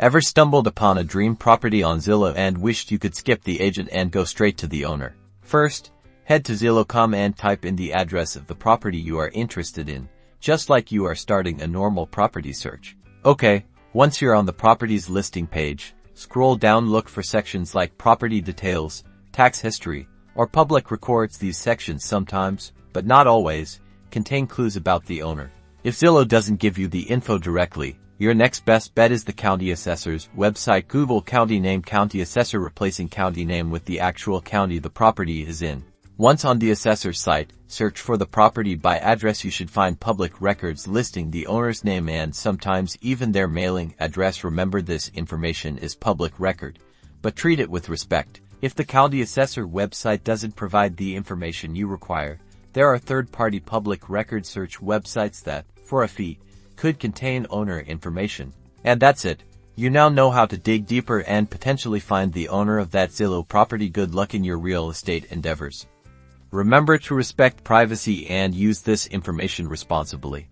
Ever stumbled upon a dream property on Zillow and wished you could skip the agent and go straight to the owner? First, head to Zillow.com and type in the address of the property you are interested in, just like you are starting a normal property search. Okay, once you're on the property's listing page, scroll down, look for sections like property details, tax history, or public records. These sections sometimes, but not always, contain clues about the owner. If Zillow doesn't give you the info directly, your next best bet is the county assessor's website. Google county name, county assessor, replacing county name with the actual county the property is in. Once on the assessor's site, search for the property by address. You should find public records listing the owner's name and sometimes even their mailing address. Remember, this information is public record, but treat it with respect. If the county assessor website doesn't provide the information you require, there are third-party public record search websites that, for a fee, could contain owner information. And that's it. You now know how to dig deeper and potentially find the owner of that Zillow property. Good luck in your real estate endeavors. Remember to respect privacy and use this information responsibly.